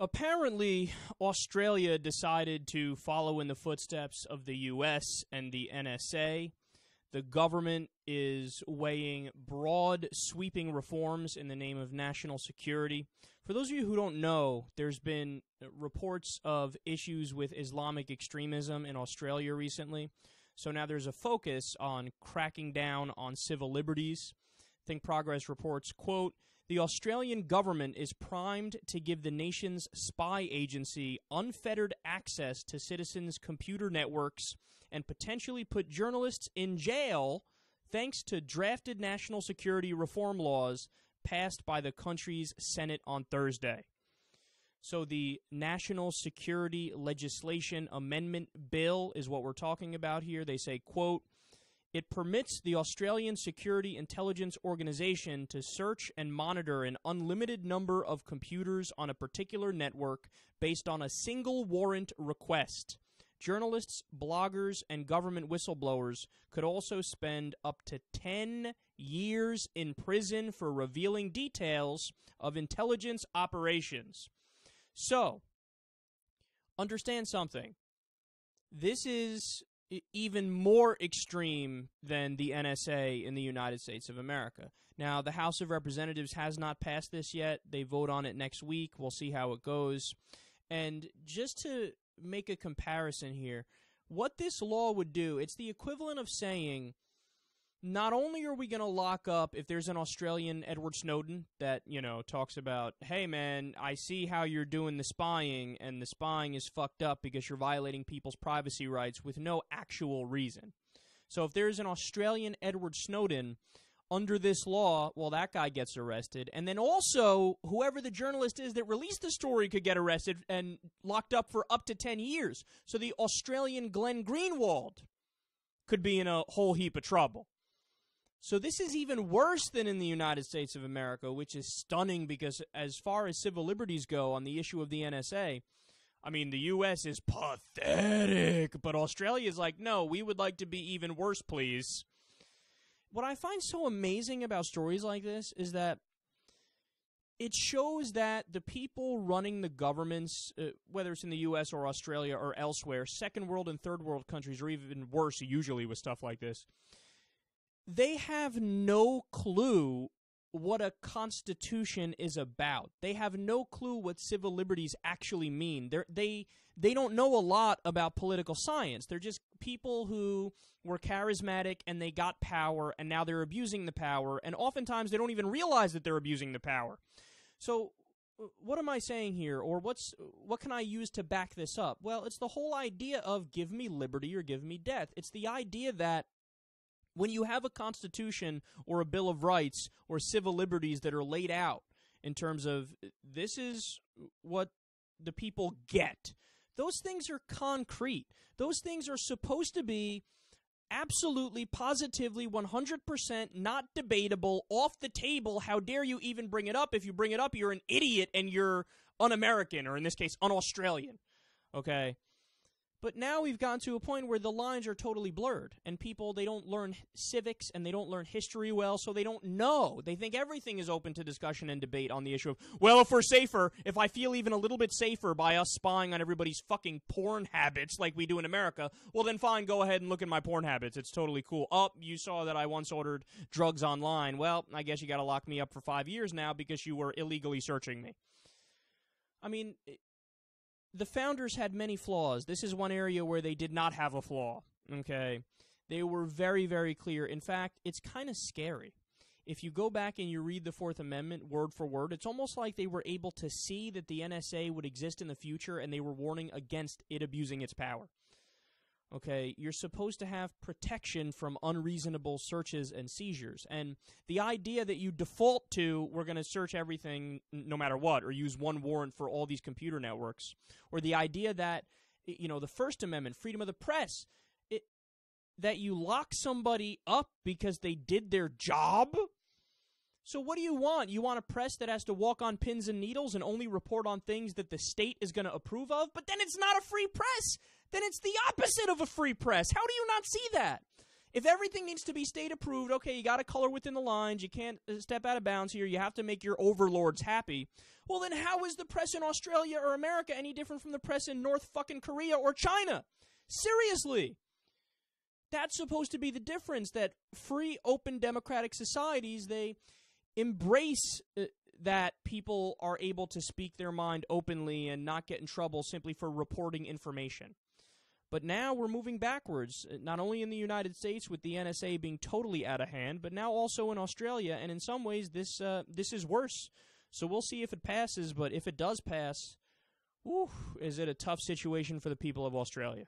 Apparently, Australia decided to follow in the footsteps of the U.S. and the NSA. The government is weighing broad, sweeping reforms in the name of national security. For those of you who don't know, there's been reports of issues with Islamic extremism in Australia recently. So now there's a focus on cracking down on civil liberties. Think Progress reports, quote, "The Australian government is primed to give the nation's spy agency unfettered access to citizens' computer networks and potentially put journalists in jail thanks to drafted national security reform laws passed by the country's Senate on Thursday." So the National Security Legislation Amendment Bill is what we're talking about here. They say, quote, "It permits the Australian Security Intelligence Organisation to search and monitor an unlimited number of computers on a particular network based on a single warrant request. Journalists, bloggers, and government whistleblowers could also spend up to 10 years in prison for revealing details of intelligence operations." So, understand something. This is even more extreme than the NSA in the United States of America. Now, the House of Representatives has not passed this yet. They vote on it next week. We'll see how it goes. And just to make a comparison here, what this law would do, it's the equivalent of saying, not only are we going to lock up, if there's an Australian Edward Snowden that, talks about, hey, man, I see how you're doing the spying, and the spying is fucked up because you're violating people's privacy rights with no actual reason. So if there's an Australian Edward Snowden under this law, well, that guy gets arrested. And then also, whoever the journalist is that released the story could get arrested and locked up for up to 10 years. So the Australian Glenn Greenwald could be in a whole heap of trouble. So this is even worse than in the United States of America, which is stunning because as far as civil liberties go on the issue of the NSA, I mean, the U.S. is pathetic, but Australia is like, no, we would like to be even worse, please. What I find so amazing about stories like this is that it shows that the people running the governments, whether it's in the U.S. or Australia or elsewhere, second world and third world countries are even worse usually with stuff like this. They have no clue what a constitution is about. They have no clue what civil liberties actually mean. They don't know a lot about political science. They're just people who were charismatic and they got power and now they're abusing the power, and oftentimes they don't even realize that they're abusing the power. So what am I saying here, or what can I use to back this up? Well, it's the whole idea of give me liberty or give me death. It's the idea that when you have a constitution or a Bill of Rights or civil liberties that are laid out in terms of this is what the people get, those things are concrete. Those things are supposed to be absolutely, positively, 100% not debatable, off the table. How dare you even bring it up? If you bring it up, you're an idiot and you're un-American, or in this case, un-Australian. Okay? But now we've gotten to a point where the lines are totally blurred, and people, they don't learn civics and they don't learn history well, so they don't know. They think everything is open to discussion and debate on the issue of, well, if we're safer, if I feel even a little bit safer by us spying on everybody's fucking porn habits like we do in America, well, then fine, go ahead and look at my porn habits. It's totally cool. Oh, you saw that I once ordered drugs online. Well, I guess you got to lock me up for 5 years now because you were illegally searching me. I mean, the founders had many flaws. This is one area where they did not have a flaw, okay? They were very, very clear. In fact, it's kind of scary. If you go back and you read the Fourth Amendment word for word, it's almost like they were able to see that the NSA would exist in the future and they were warning against it abusing its power. Okay, you're supposed to have protection from unreasonable searches and seizures. And the idea that you default to, we're going to search everything no matter what, or use one warrant for all these computer networks, or the idea that, the First Amendment, freedom of the press, that you lock somebody up because they did their job? So what do you want? You want a press that has to walk on pins and needles and only report on things that the state is going to approve of? But then it's not a free press. Then it's the opposite of a free press. How do you not see that? If everything needs to be state approved, okay, you got to color within the lines, you can't step out of bounds here, you have to make your overlords happy, well then how is the press in Australia or America any different from the press in North fucking Korea or China? Seriously. That's supposed to be the difference, that free, open, democratic societies, they embrace that people are able to speak their mind openly and not get in trouble simply for reporting information. But now we're moving backwards, not only in the United States with the NSA being totally out of hand, but now also in Australia, and in some ways this is worse. So we'll see if it passes, but if it does pass, is it a tough situation for the people of Australia.